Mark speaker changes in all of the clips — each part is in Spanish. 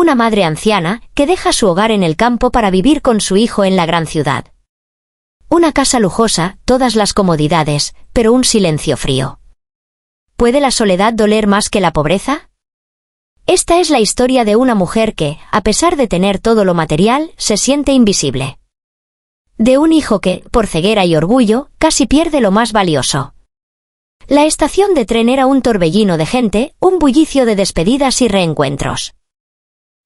Speaker 1: una madre anciana que deja su hogar en el campo para vivir con su hijo en la gran ciudad. Una casa lujosa, todas las comodidades, pero un silencio frío. ¿Puede la soledad doler más que la pobreza? Esta es la historia de una mujer que, a pesar de tener todo lo material, se siente invisible. De un hijo que, por ceguera y orgullo, casi pierde lo más valioso. La estación de tren era un torbellino de gente, un bullicio de despedidas y reencuentros.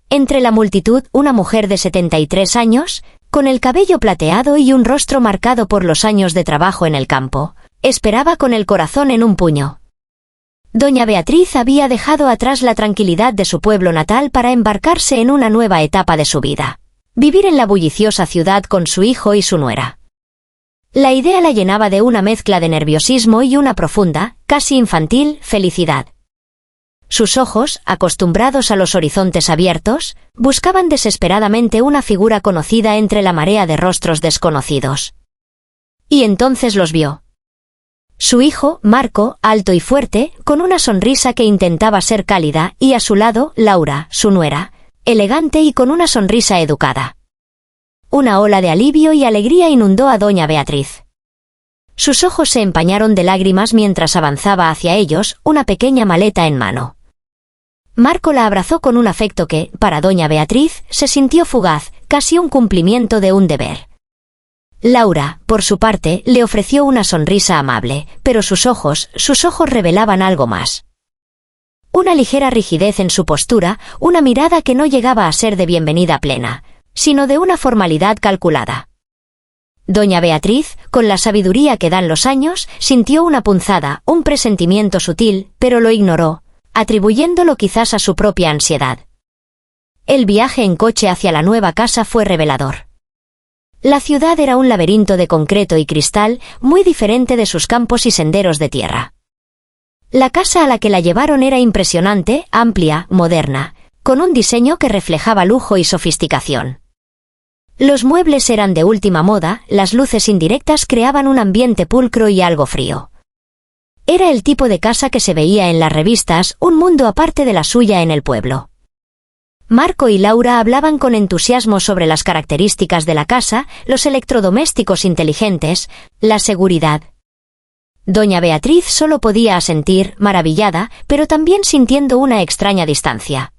Speaker 1: Entre la multitud, una mujer de 73 años, con el cabello plateado y un rostro marcado por los años de trabajo en el campo, esperaba con el corazón en un puño. Doña Beatriz había dejado atrás la tranquilidad de su pueblo natal para embarcarse en una nueva etapa de su vida. Vivir en la bulliciosa ciudad con su hijo y su nuera. La idea la llenaba de una mezcla de nerviosismo y una profunda, casi infantil, felicidad. Sus ojos, acostumbrados a los horizontes abiertos, buscaban desesperadamente una figura conocida entre la marea de rostros desconocidos. Y entonces los vio. Su hijo, Marco, alto y fuerte, con una sonrisa que intentaba ser cálida, y a su lado, Laura, su nuera, elegante y con una sonrisa educada. Una ola de alivio y alegría inundó a doña Beatriz. Sus ojos se empañaron de lágrimas mientras avanzaba hacia ellos, una pequeña maleta en mano. Marco la abrazó con un afecto que, para doña Beatriz, se sintió fugaz, casi un cumplimiento de un deber. Laura, por su parte, le ofreció una sonrisa amable, pero sus ojos revelaban algo más. Una ligera rigidez en su postura, una mirada que no llegaba a ser de bienvenida plena, sino de una formalidad calculada. Doña Beatriz, con la sabiduría que dan los años, sintió una punzada, un presentimiento sutil, pero lo ignoró, atribuyéndolo quizás a su propia ansiedad. El viaje en coche hacia la nueva casa fue revelador. La ciudad era un laberinto de concreto y cristal, muy diferente de sus campos y senderos de tierra. La casa a la que la llevaron era impresionante, amplia, moderna, con un diseño que reflejaba lujo y sofisticación. Los muebles eran de última moda, las luces indirectas creaban un ambiente pulcro y algo frío. Era el tipo de casa que se veía en las revistas, un mundo aparte de la suya en el pueblo. Marco y Laura hablaban con entusiasmo sobre las características de la casa, los electrodomésticos inteligentes, la seguridad. Doña Beatriz solo podía asentir, maravillada, pero también sintiendo una extraña distancia.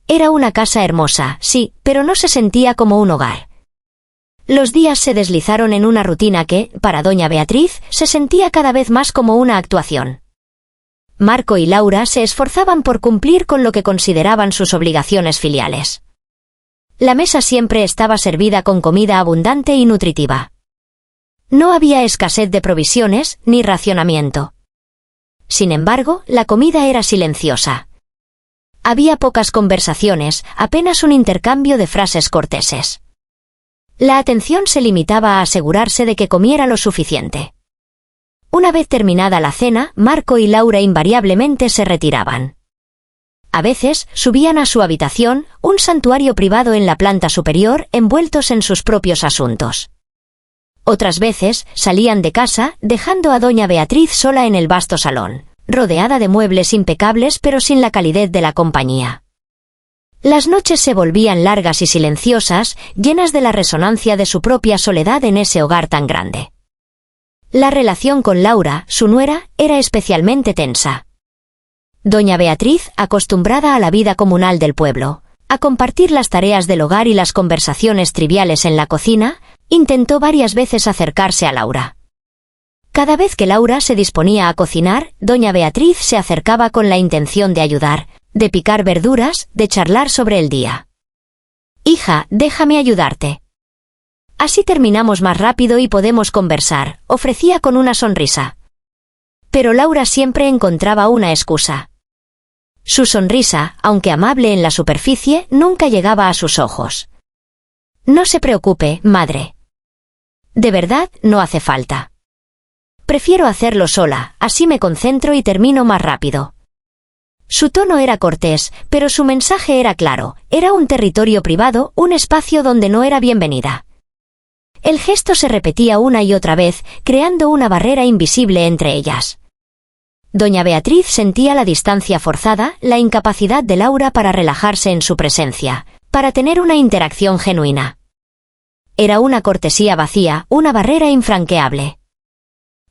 Speaker 1: Era una casa hermosa, sí, pero no se sentía como un hogar. Los días se deslizaron en una rutina que, para doña Beatriz, se sentía cada vez más como una actuación. Marco y Laura se esforzaban por cumplir con lo que consideraban sus obligaciones filiales. La mesa siempre estaba servida con comida abundante y nutritiva. No había escasez de provisiones, ni racionamiento. Sin embargo, la comida era silenciosa. Había pocas conversaciones, apenas un intercambio de frases corteses. La atención se limitaba a asegurarse de que comiera lo suficiente. Una vez terminada la cena, Marco y Laura invariablemente se retiraban. A veces, subían a su habitación, un santuario privado en la planta superior, envueltos en sus propios asuntos. Otras veces, salían de casa, dejando a doña Beatriz sola en el vasto salón, rodeada de muebles impecables pero sin la calidez de la compañía. Las noches se volvían largas y silenciosas, llenas de la resonancia de su propia soledad en ese hogar tan grande. La relación con Laura, su nuera, era especialmente tensa. Doña Beatriz, acostumbrada a la vida comunal del pueblo, a compartir las tareas del hogar y las conversaciones triviales en la cocina, intentó varias veces acercarse a Laura. Cada vez que Laura se disponía a cocinar, doña Beatriz se acercaba con la intención de ayudar, de picar verduras, de charlar sobre el día. «Hija, déjame ayudarte. Así terminamos más rápido y podemos conversar», ofrecía con una sonrisa. Pero Laura siempre encontraba una excusa. Su sonrisa, aunque amable en la superficie, nunca llegaba a sus ojos. «No se preocupe, madre. De verdad, no hace falta. Prefiero hacerlo sola, así me concentro y termino más rápido». Su tono era cortés, pero su mensaje era claro, era un territorio privado, un espacio donde no era bienvenida. El gesto se repetía una y otra vez, creando una barrera invisible entre ellas. Doña Beatriz sentía la distancia forzada, la incapacidad de Laura para relajarse en su presencia, para tener una interacción genuina. Era una cortesía vacía, una barrera infranqueable.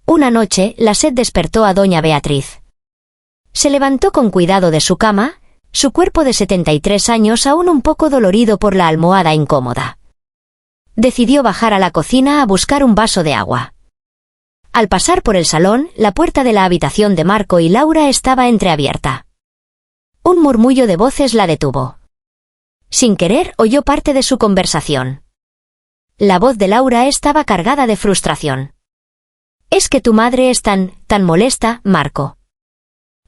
Speaker 1: Una noche, la sed despertó a doña Beatriz. Se levantó con cuidado de su cama, su cuerpo de 73 años aún un poco dolorido por la almohada incómoda. Decidió bajar a la cocina a buscar un vaso de agua. Al pasar por el salón, la puerta de la habitación de Marco y Laura estaba entreabierta. Un murmullo de voces la detuvo. Sin querer, oyó parte de su conversación. La voz de Laura estaba cargada de frustración. «Es que tu madre es tan molesta, Marco.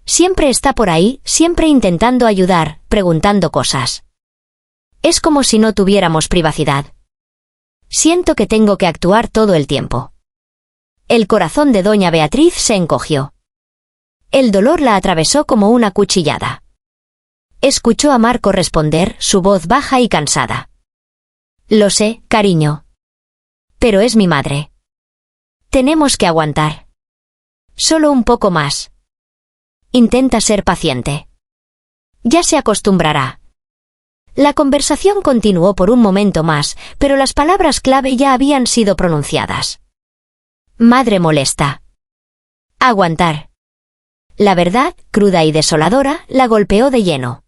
Speaker 1: Siempre está por ahí, siempre intentando ayudar, preguntando cosas. Es como si no tuviéramos privacidad. Siento que tengo que actuar todo el tiempo». El corazón de doña Beatriz se encogió. El dolor la atravesó como una cuchillada. Escuchó a Marco responder, su voz baja y cansada. «Lo sé, cariño. Pero es mi madre. Tenemos que aguantar. Solo un poco más. Intenta ser paciente. Ya se acostumbrará». La conversación continuó por un momento más, pero las palabras clave ya habían sido pronunciadas. Madre molesta. Aguantar. La verdad, cruda y desoladora, la golpeó de lleno.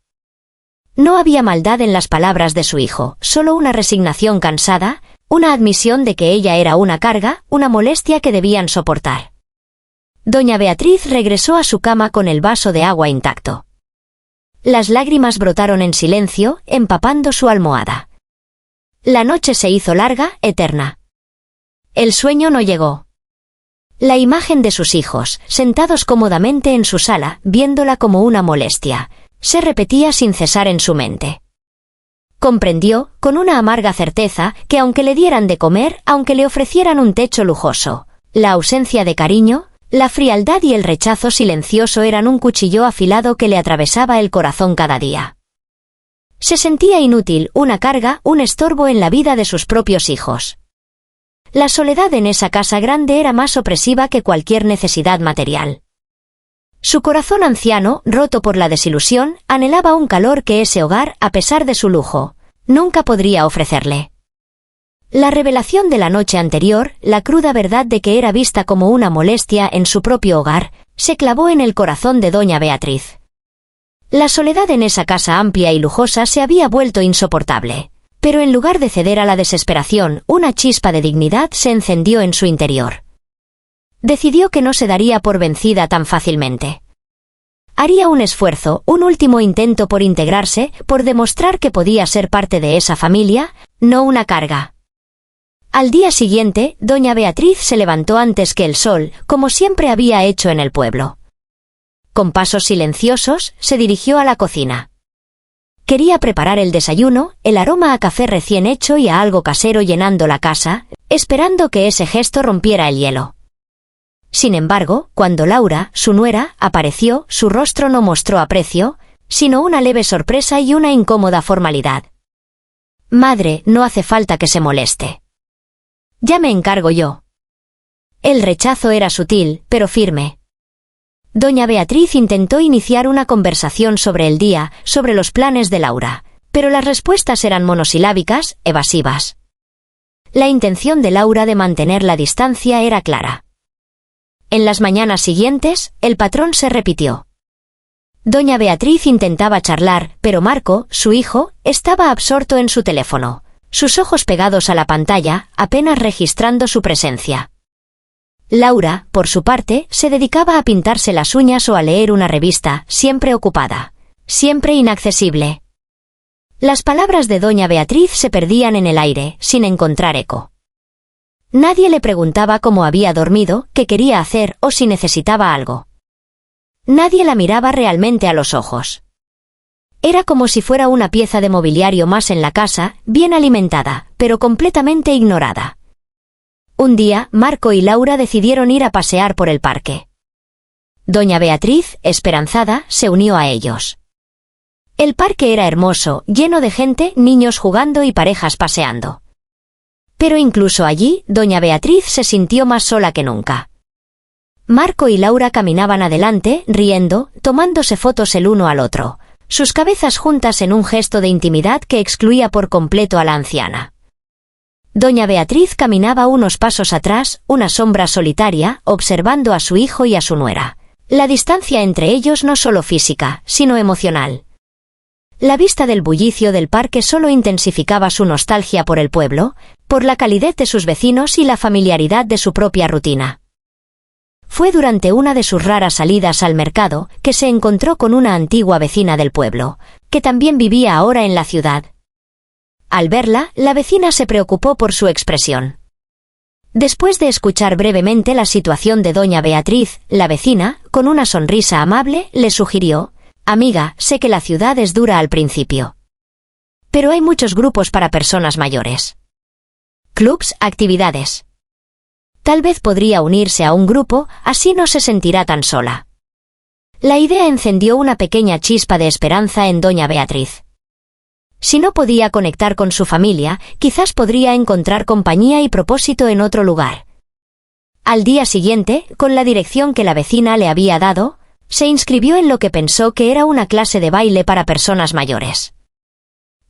Speaker 1: No había maldad en las palabras de su hijo, solo una resignación cansada, una admisión de que ella era una carga, una molestia que debían soportar. Doña Beatriz regresó a su cama con el vaso de agua intacto. Las lágrimas brotaron en silencio, empapando su almohada. La noche se hizo larga, eterna. El sueño no llegó. La imagen de sus hijos, sentados cómodamente en su sala, viéndola como una molestia, se repetía sin cesar en su mente. Comprendió, con una amarga certeza, que aunque le dieran de comer, aunque le ofrecieran un techo lujoso, la ausencia de cariño, la frialdad y el rechazo silencioso eran un cuchillo afilado que le atravesaba el corazón cada día. Se sentía inútil, una carga, un estorbo en la vida de sus propios hijos. La soledad en esa casa grande era más opresiva que cualquier necesidad material. Su corazón anciano, roto por la desilusión, anhelaba un calor que ese hogar, a pesar de su lujo, nunca podría ofrecerle. La revelación de la noche anterior, la cruda verdad de que era vista como una molestia en su propio hogar, se clavó en el corazón de doña Beatriz. La soledad en esa casa amplia y lujosa se había vuelto insoportable, pero en lugar de ceder a la desesperación, una chispa de dignidad se encendió en su interior. Decidió que no se daría por vencida tan fácilmente. Haría un esfuerzo, un último intento por integrarse, por demostrar que podía ser parte de esa familia, no una carga. Al día siguiente, doña Beatriz se levantó antes que el sol, como siempre había hecho en el pueblo. Con pasos silenciosos, se dirigió a la cocina. Quería preparar el desayuno, el aroma a café recién hecho y a algo casero llenando la casa, esperando que ese gesto rompiera el hielo. Sin embargo, cuando Laura, su nuera, apareció, su rostro no mostró aprecio, sino una leve sorpresa y una incómoda formalidad. «Madre, no hace falta que se moleste. Ya me encargo yo». El rechazo era sutil, pero firme. Doña Beatriz intentó iniciar una conversación sobre el día, sobre los planes de Laura, pero las respuestas eran monosilábicas, evasivas. La intención de Laura de mantener la distancia era clara. En las mañanas siguientes, el patrón se repitió. Doña Beatriz intentaba charlar, pero Marco, su hijo, estaba absorto en su teléfono, sus ojos pegados a la pantalla, apenas registrando su presencia. Laura, por su parte, se dedicaba a pintarse las uñas o a leer una revista, siempre ocupada, siempre inaccesible. Las palabras de doña Beatriz se perdían en el aire, sin encontrar eco. Nadie le preguntaba cómo había dormido, qué quería hacer o si necesitaba algo. Nadie la miraba realmente a los ojos. Era como si fuera una pieza de mobiliario más en la casa, bien alimentada, pero completamente ignorada. Un día, Marco y Laura decidieron ir a pasear por el parque. Doña Beatriz, esperanzada, se unió a ellos. El parque era hermoso, lleno de gente, niños jugando y parejas paseando. Pero incluso allí, doña Beatriz se sintió más sola que nunca. Marco y Laura caminaban adelante, riendo, tomándose fotos el uno al otro, sus cabezas juntas en un gesto de intimidad que excluía por completo a la anciana. Doña Beatriz caminaba unos pasos atrás, una sombra solitaria, observando a su hijo y a su nuera. La distancia entre ellos no solo física, sino emocional. La vista del bullicio del parque solo intensificaba su nostalgia por el pueblo, por la calidez de sus vecinos y la familiaridad de su propia rutina. Fue durante una de sus raras salidas al mercado que se encontró con una antigua vecina del pueblo, que también vivía ahora en la ciudad. Al verla, la vecina se preocupó por su expresión. Después de escuchar brevemente la situación de doña Beatriz, la vecina, con una sonrisa amable, le sugirió: «Amiga, sé que la ciudad es dura al principio. Pero hay muchos grupos para personas mayores. Clubs, actividades. Tal vez podría unirse a un grupo, así no se sentirá tan sola». La idea encendió una pequeña chispa de esperanza en doña Beatriz. Si no podía conectar con su familia, quizás podría encontrar compañía y propósito en otro lugar. Al día siguiente, con la dirección que la vecina le había dado, se inscribió en lo que pensó que era una clase de baile para personas mayores.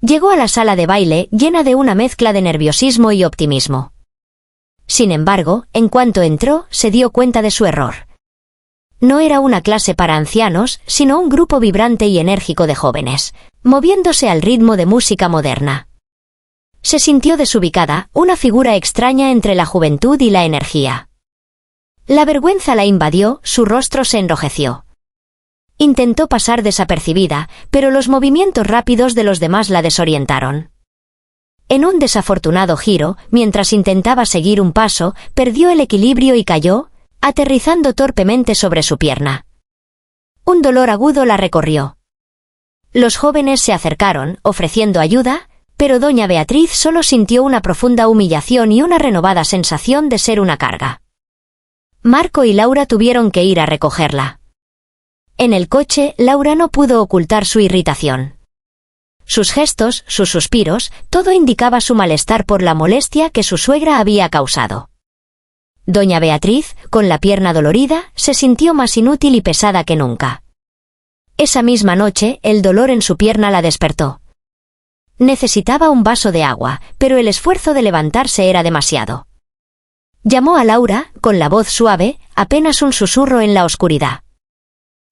Speaker 1: Llegó a la sala de baile llena de una mezcla de nerviosismo y optimismo. Sin embargo, en cuanto entró, se dio cuenta de su error. No era una clase para ancianos, sino un grupo vibrante y enérgico de jóvenes, moviéndose al ritmo de música moderna. Se sintió desubicada, una figura extraña entre la juventud y la energía. La vergüenza la invadió, su rostro se enrojeció. Intentó pasar desapercibida, pero los movimientos rápidos de los demás la desorientaron. En un desafortunado giro, mientras intentaba seguir un paso, perdió el equilibrio y cayó, aterrizando torpemente sobre su pierna. Un dolor agudo la recorrió. Los jóvenes se acercaron, ofreciendo ayuda, pero doña Beatriz solo sintió una profunda humillación y una renovada sensación de ser una carga. Marco y Laura tuvieron que ir a recogerla. En el coche, Laura no pudo ocultar su irritación. Sus gestos, sus suspiros, todo indicaba su malestar por la molestia que su suegra había causado. Doña Beatriz, con la pierna dolorida, se sintió más inútil y pesada que nunca. Esa misma noche, el dolor en su pierna la despertó. Necesitaba un vaso de agua, pero el esfuerzo de levantarse era demasiado. Llamó a Laura, con la voz suave, apenas un susurro en la oscuridad.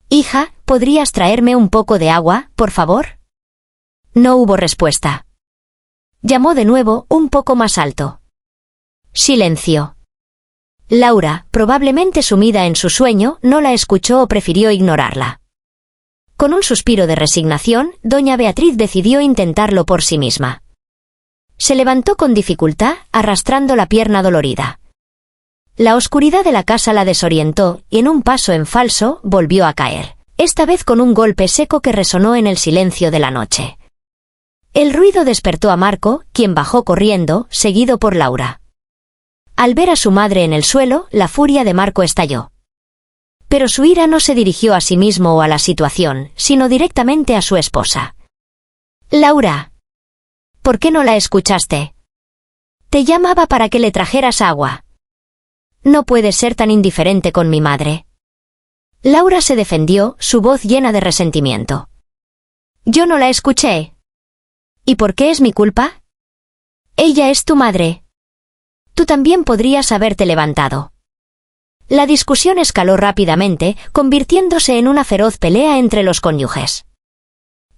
Speaker 1: «Hija, ¿podrías traerme un poco de agua, por favor?» No hubo respuesta. Llamó de nuevo, un poco más alto. Silencio. Laura, probablemente sumida en su sueño, no la escuchó o prefirió ignorarla. Con un suspiro de resignación, doña Beatriz decidió intentarlo por sí misma. Se levantó con dificultad, arrastrando la pierna dolorida. La oscuridad de la casa la desorientó, y en un paso en falso, volvió a caer, esta vez con un golpe seco que resonó en el silencio de la noche. El ruido despertó a Marco, quien bajó corriendo, seguido por Laura. Al ver a su madre en el suelo, la furia de Marco estalló. Pero su ira no se dirigió a sí mismo o a la situación, sino directamente a su esposa. «Laura, ¿por qué no la escuchaste? Te llamaba para que le trajeras agua. No puedes ser tan indiferente con mi madre». Laura se defendió, su voz llena de resentimiento. «Yo no la escuché. ¿Y por qué es mi culpa? Ella es tu madre. Tú también podrías haberte levantado». La discusión escaló rápidamente, convirtiéndose en una feroz pelea entre los cónyuges.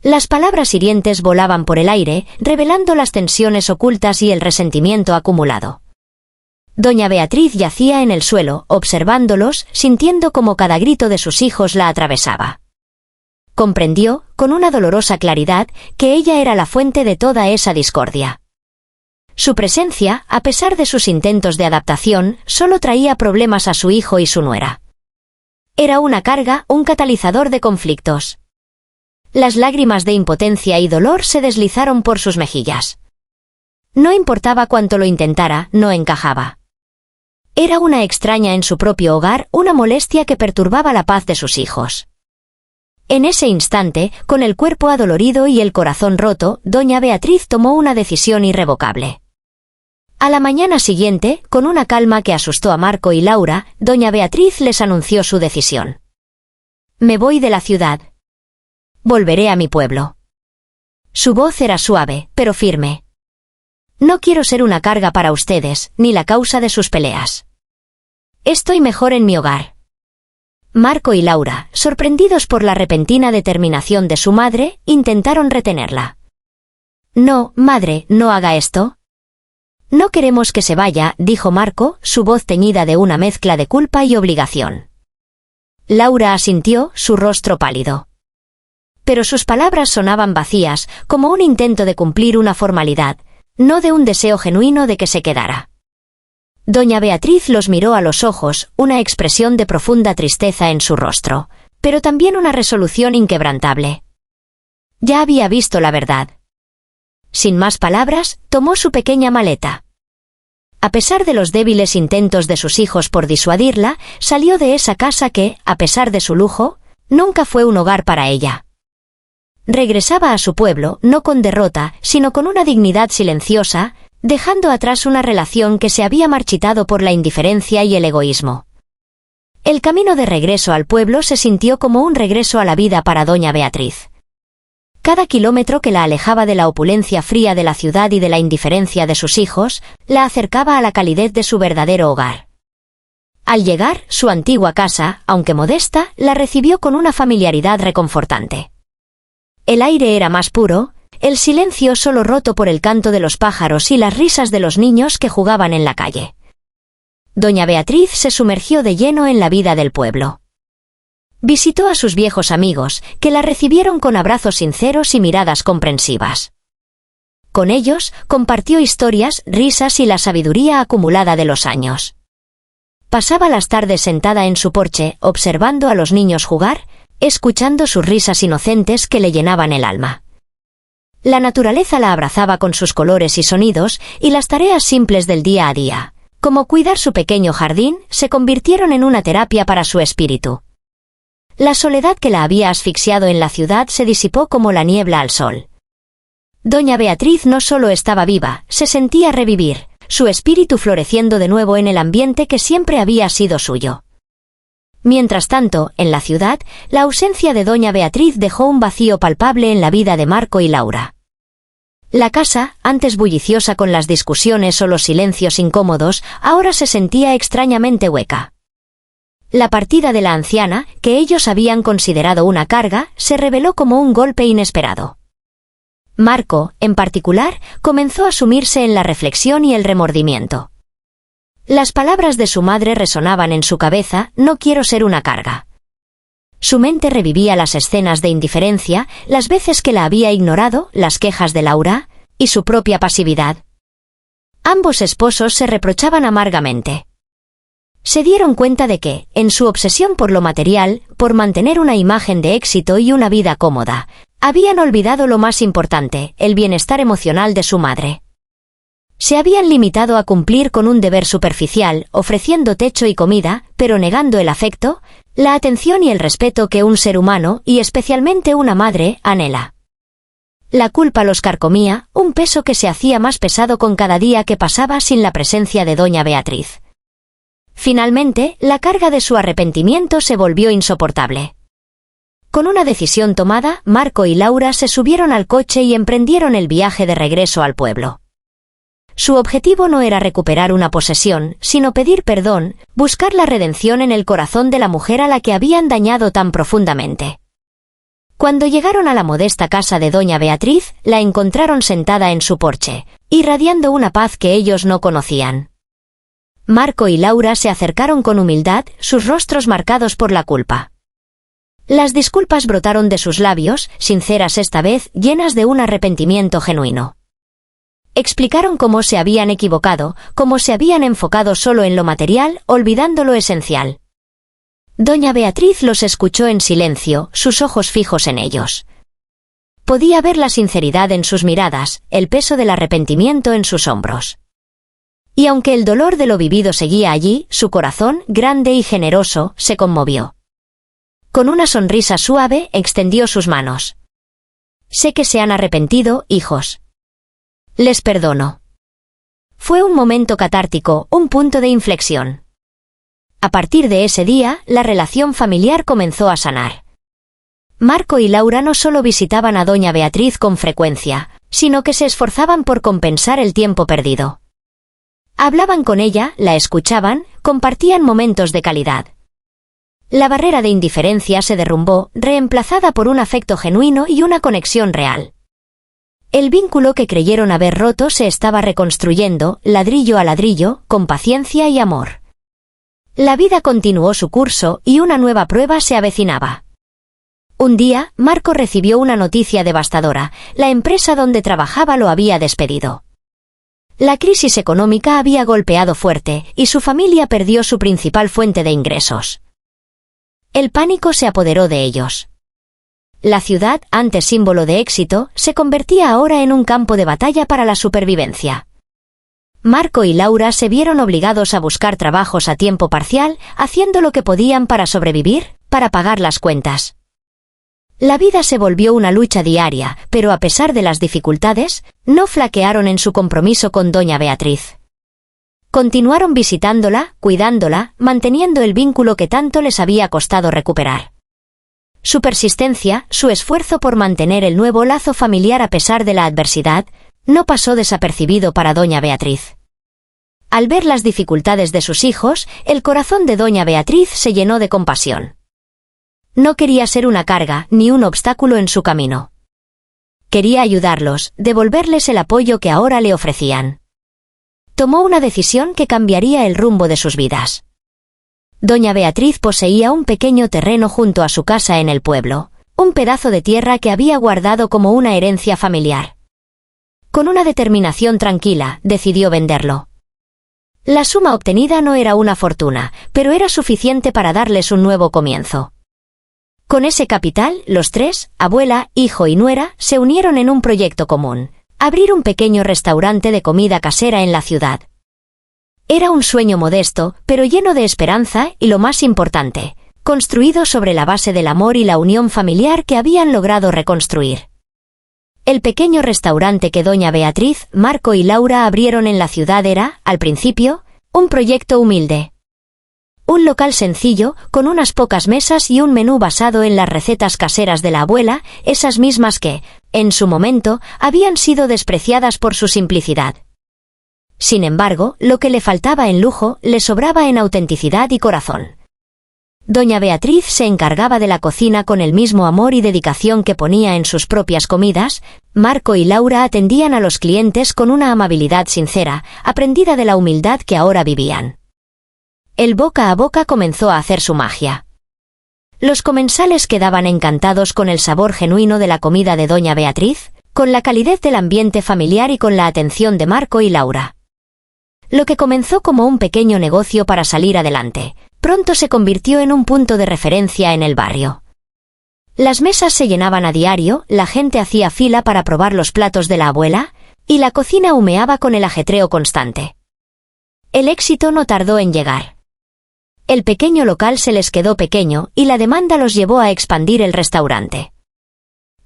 Speaker 1: Las palabras hirientes volaban por el aire, revelando las tensiones ocultas y el resentimiento acumulado. Doña Beatriz yacía en el suelo, observándolos, sintiendo como cada grito de sus hijos la atravesaba. Comprendió, con una dolorosa claridad, que ella era la fuente de toda esa discordia. Su presencia, a pesar de sus intentos de adaptación, solo traía problemas a su hijo y su nuera. Era una carga, un catalizador de conflictos. Las lágrimas de impotencia y dolor se deslizaron por sus mejillas. No importaba cuánto lo intentara, no encajaba. Era una extraña en su propio hogar, una molestia que perturbaba la paz de sus hijos. En ese instante, con el cuerpo adolorido y el corazón roto, doña Beatriz tomó una decisión irrevocable. A la mañana siguiente, con una calma que asustó a Marco y Laura, doña Beatriz les anunció su decisión. «Me voy de la ciudad. Volveré a mi pueblo». Su voz era suave, pero firme. «No quiero ser una carga para ustedes, ni la causa de sus peleas. Estoy mejor en mi hogar». Marco y Laura, sorprendidos por la repentina determinación de su madre, intentaron retenerla. «No, madre, no haga esto». «No queremos que se vaya», dijo Marco, su voz teñida de una mezcla de culpa y obligación. Laura asintió, su rostro pálido. Pero sus palabras sonaban vacías, como un intento de cumplir una formalidad, no de un deseo genuino de que se quedara. Doña Beatriz los miró a los ojos, una expresión de profunda tristeza en su rostro, pero también una resolución inquebrantable. Ya había visto la verdad. Sin más palabras, tomó su pequeña maleta. A pesar de los débiles intentos de sus hijos por disuadirla, salió de esa casa que, a pesar de su lujo, nunca fue un hogar para ella. Regresaba a su pueblo, no con derrota, sino con una dignidad silenciosa, dejando atrás una relación que se había marchitado por la indiferencia y el egoísmo. El camino de regreso al pueblo se sintió como un regreso a la vida para doña Beatriz. Cada kilómetro que la alejaba de la opulencia fría de la ciudad y de la indiferencia de sus hijos, la acercaba a la calidez de su verdadero hogar. Al llegar, su antigua casa, aunque modesta, la recibió con una familiaridad reconfortante. El aire era más puro, el silencio solo roto por el canto de los pájaros y las risas de los niños que jugaban en la calle. Doña Beatriz se sumergió de lleno en la vida del pueblo. Visitó a sus viejos amigos, que la recibieron con abrazos sinceros y miradas comprensivas. Con ellos, compartió historias, risas y la sabiduría acumulada de los años. Pasaba las tardes sentada en su porche, observando a los niños jugar, escuchando sus risas inocentes que le llenaban el alma. La naturaleza la abrazaba con sus colores y sonidos, y las tareas simples del día a día, como cuidar su pequeño jardín, se convirtieron en una terapia para su espíritu. La soledad que la había asfixiado en la ciudad se disipó como la niebla al sol. Doña Beatriz no solo estaba viva, se sentía revivir, su espíritu floreciendo de nuevo en el ambiente que siempre había sido suyo. Mientras tanto, en la ciudad, la ausencia de doña Beatriz dejó un vacío palpable en la vida de Marco y Laura. La casa, antes bulliciosa con las discusiones o los silencios incómodos, ahora se sentía extrañamente hueca. La partida de la anciana, que ellos habían considerado una carga, se reveló como un golpe inesperado. Marco, en particular, comenzó a sumirse en la reflexión y el remordimiento. Las palabras de su madre resonaban en su cabeza: «No quiero ser una carga». Su mente revivía las escenas de indiferencia, las veces que la había ignorado, las quejas de Laura, y su propia pasividad. Ambos esposos se reprochaban amargamente. Se dieron cuenta de que, en su obsesión por lo material, por mantener una imagen de éxito y una vida cómoda, habían olvidado lo más importante, el bienestar emocional de su madre. Se habían limitado a cumplir con un deber superficial, ofreciendo techo y comida, pero negando el afecto, la atención y el respeto que un ser humano, y especialmente una madre, anhela. La culpa los carcomía, un peso que se hacía más pesado con cada día que pasaba sin la presencia de doña Beatriz. Finalmente, la carga de su arrepentimiento se volvió insoportable. Con una decisión tomada, Marco y Laura se subieron al coche y emprendieron el viaje de regreso al pueblo. Su objetivo no era recuperar una posesión, sino pedir perdón, buscar la redención en el corazón de la mujer a la que habían dañado tan profundamente. Cuando llegaron a la modesta casa de doña Beatriz, la encontraron sentada en su porche, irradiando una paz que ellos no conocían. Marco y Laura se acercaron con humildad, sus rostros marcados por la culpa. Las disculpas brotaron de sus labios, sinceras esta vez, llenas de un arrepentimiento genuino. Explicaron cómo se habían equivocado, cómo se habían enfocado solo en lo material, olvidando lo esencial. Doña Beatriz los escuchó en silencio, sus ojos fijos en ellos. Podía ver la sinceridad en sus miradas, el peso del arrepentimiento en sus hombros. Y aunque el dolor de lo vivido seguía allí, su corazón, grande y generoso, se conmovió. Con una sonrisa suave, extendió sus manos. «Sé que se han arrepentido, hijos. Les perdono». Fue un momento catártico, un punto de inflexión. A partir de ese día, la relación familiar comenzó a sanar. Marco y Laura no solo visitaban a doña Beatriz con frecuencia, sino que se esforzaban por compensar el tiempo perdido. Hablaban con ella, la escuchaban, compartían momentos de calidad. La barrera de indiferencia se derrumbó, reemplazada por un afecto genuino y una conexión real. El vínculo que creyeron haber roto se estaba reconstruyendo, ladrillo a ladrillo, con paciencia y amor. La vida continuó su curso y una nueva prueba se avecinaba. Un día, Marco recibió una noticia devastadora: la empresa donde trabajaba lo había despedido. La crisis económica había golpeado fuerte, y su familia perdió su principal fuente de ingresos. El pánico se apoderó de ellos. La ciudad, antes símbolo de éxito, se convertía ahora en un campo de batalla para la supervivencia. Marco y Laura se vieron obligados a buscar trabajos a tiempo parcial, haciendo lo que podían para sobrevivir, para pagar las cuentas. La vida se volvió una lucha diaria, pero a pesar de las dificultades, no flaquearon en su compromiso con doña Beatriz. Continuaron visitándola, cuidándola, manteniendo el vínculo que tanto les había costado recuperar. Su persistencia, su esfuerzo por mantener el nuevo lazo familiar a pesar de la adversidad, no pasó desapercibido para doña Beatriz. Al ver las dificultades de sus hijos, el corazón de doña Beatriz se llenó de compasión. No quería ser una carga, ni un obstáculo en su camino. Quería ayudarlos, devolverles el apoyo que ahora le ofrecían. Tomó una decisión que cambiaría el rumbo de sus vidas. Doña Beatriz poseía un pequeño terreno junto a su casa en el pueblo, un pedazo de tierra que había guardado como una herencia familiar. Con una determinación tranquila, decidió venderlo. La suma obtenida no era una fortuna, pero era suficiente para darles un nuevo comienzo. Con ese capital, los tres, abuela, hijo y nuera, se unieron en un proyecto común: abrir un pequeño restaurante de comida casera en la ciudad. Era un sueño modesto, pero lleno de esperanza y, lo más importante, construido sobre la base del amor y la unión familiar que habían logrado reconstruir. El pequeño restaurante que doña Beatriz, Marco y Laura abrieron en la ciudad era, al principio, un proyecto humilde. Un local sencillo, con unas pocas mesas y un menú basado en las recetas caseras de la abuela, esas mismas que, en su momento, habían sido despreciadas por su simplicidad. Sin embargo, lo que le faltaba en lujo, le sobraba en autenticidad y corazón. Doña Beatriz se encargaba de la cocina con el mismo amor y dedicación que ponía en sus propias comidas. Marco y Laura atendían a los clientes con una amabilidad sincera, aprendida de la humildad que ahora vivían. El boca a boca comenzó a hacer su magia. Los comensales quedaban encantados con el sabor genuino de la comida de doña Beatriz, con la calidez del ambiente familiar y con la atención de Marco y Laura. Lo que comenzó como un pequeño negocio para salir adelante, pronto se convirtió en un punto de referencia en el barrio. Las mesas se llenaban a diario, la gente hacía fila para probar los platos de la abuela, y la cocina humeaba con el ajetreo constante. El éxito no tardó en llegar. El pequeño local se les quedó pequeño y la demanda los llevó a expandir el restaurante.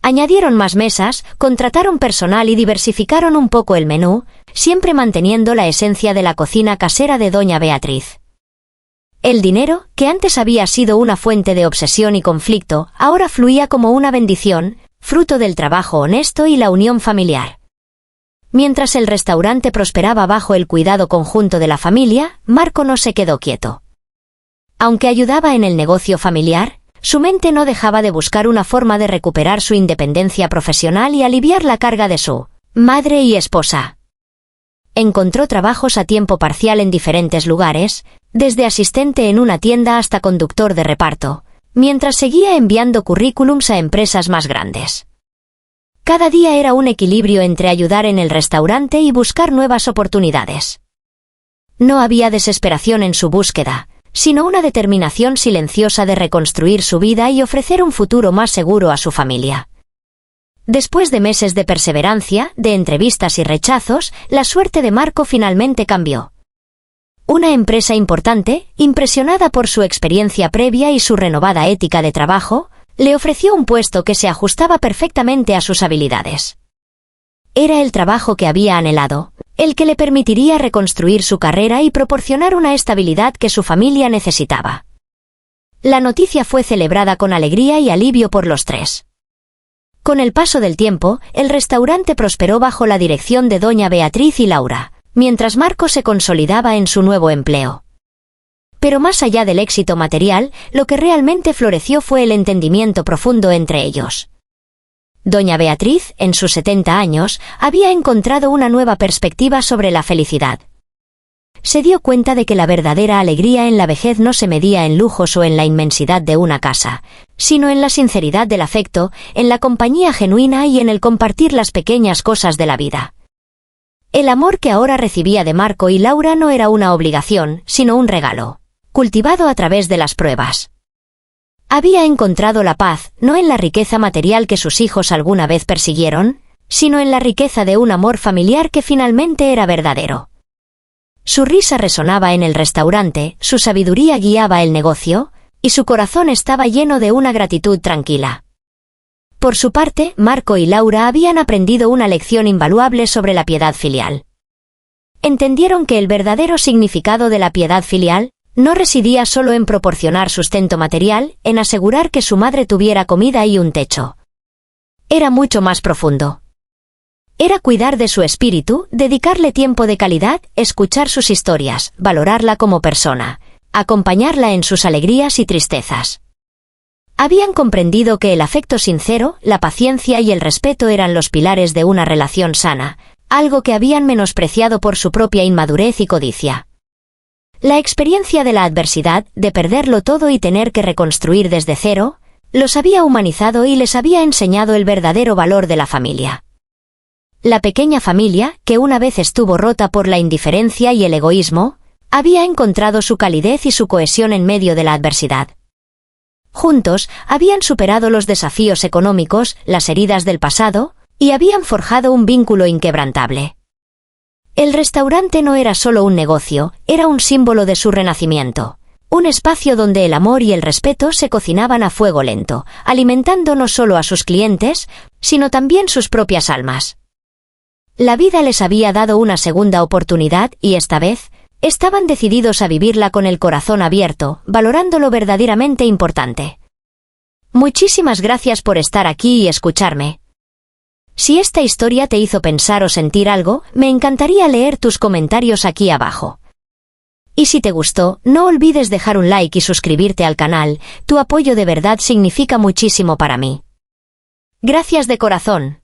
Speaker 1: Añadieron más mesas, contrataron personal y diversificaron un poco el menú, siempre manteniendo la esencia de la cocina casera de doña Beatriz. El dinero, que antes había sido una fuente de obsesión y conflicto, ahora fluía como una bendición, fruto del trabajo honesto y la unión familiar. Mientras el restaurante prosperaba bajo el cuidado conjunto de la familia, Marco no se quedó quieto. Aunque ayudaba en el negocio familiar, su mente no dejaba de buscar una forma de recuperar su independencia profesional y aliviar la carga de su madre y esposa. Encontró trabajos a tiempo parcial en diferentes lugares, desde asistente en una tienda hasta conductor de reparto, mientras seguía enviando currículums a empresas más grandes. Cada día era un equilibrio entre ayudar en el restaurante y buscar nuevas oportunidades. No había desesperación en su búsqueda, sino una determinación silenciosa de reconstruir su vida y ofrecer un futuro más seguro a su familia. Después de meses de perseverancia, de entrevistas y rechazos, la suerte de Marco finalmente cambió. Una empresa importante, impresionada por su experiencia previa y su renovada ética de trabajo, le ofreció un puesto que se ajustaba perfectamente a sus habilidades. Era el trabajo que había anhelado, el que le permitiría reconstruir su carrera y proporcionar una estabilidad que su familia necesitaba. La noticia fue celebrada con alegría y alivio por los tres. Con el paso del tiempo, el restaurante prosperó bajo la dirección de doña Beatriz y Laura, mientras Marco se consolidaba en su nuevo empleo. Pero más allá del éxito material, lo que realmente floreció fue el entendimiento profundo entre ellos. Doña Beatriz, en sus 70 años, había encontrado una nueva perspectiva sobre la felicidad. Se dio cuenta de que la verdadera alegría en la vejez no se medía en lujos o en la inmensidad de una casa, sino en la sinceridad del afecto, en la compañía genuina y en el compartir las pequeñas cosas de la vida. El amor que ahora recibía de Marco y Laura no era una obligación, sino un regalo, cultivado a través de las pruebas. Había encontrado la paz, no en la riqueza material que sus hijos alguna vez persiguieron, sino en la riqueza de un amor familiar que finalmente era verdadero. Su risa resonaba en el restaurante, su sabiduría guiaba el negocio, y su corazón estaba lleno de una gratitud tranquila. Por su parte, Marco y Laura habían aprendido una lección invaluable sobre la piedad filial. Entendieron que el verdadero significado de la piedad filial no residía solo en proporcionar sustento material, en asegurar que su madre tuviera comida y un techo. Era mucho más profundo. Era cuidar de su espíritu, dedicarle tiempo de calidad, escuchar sus historias, valorarla como persona, acompañarla en sus alegrías y tristezas. Habían comprendido que el afecto sincero, la paciencia y el respeto eran los pilares de una relación sana, algo que habían menospreciado por su propia inmadurez y codicia. La experiencia de la adversidad, de perderlo todo y tener que reconstruir desde cero, los había humanizado y les había enseñado el verdadero valor de la familia. La pequeña familia, que una vez estuvo rota por la indiferencia y el egoísmo, había encontrado su calidez y su cohesión en medio de la adversidad. Juntos, habían superado los desafíos económicos, las heridas del pasado, y habían forjado un vínculo inquebrantable. El restaurante no era solo un negocio, era un símbolo de su renacimiento. Un espacio donde el amor y el respeto se cocinaban a fuego lento, alimentando no solo a sus clientes, sino también sus propias almas. La vida les había dado una segunda oportunidad y esta vez, estaban decididos a vivirla con el corazón abierto, valorando lo verdaderamente importante. Muchísimas gracias por estar aquí y escucharme. Si esta historia te hizo pensar o sentir algo, me encantaría leer tus comentarios aquí abajo. Y si te gustó, no olvides dejar un like y suscribirte al canal, tu apoyo de verdad significa muchísimo para mí. Gracias de corazón.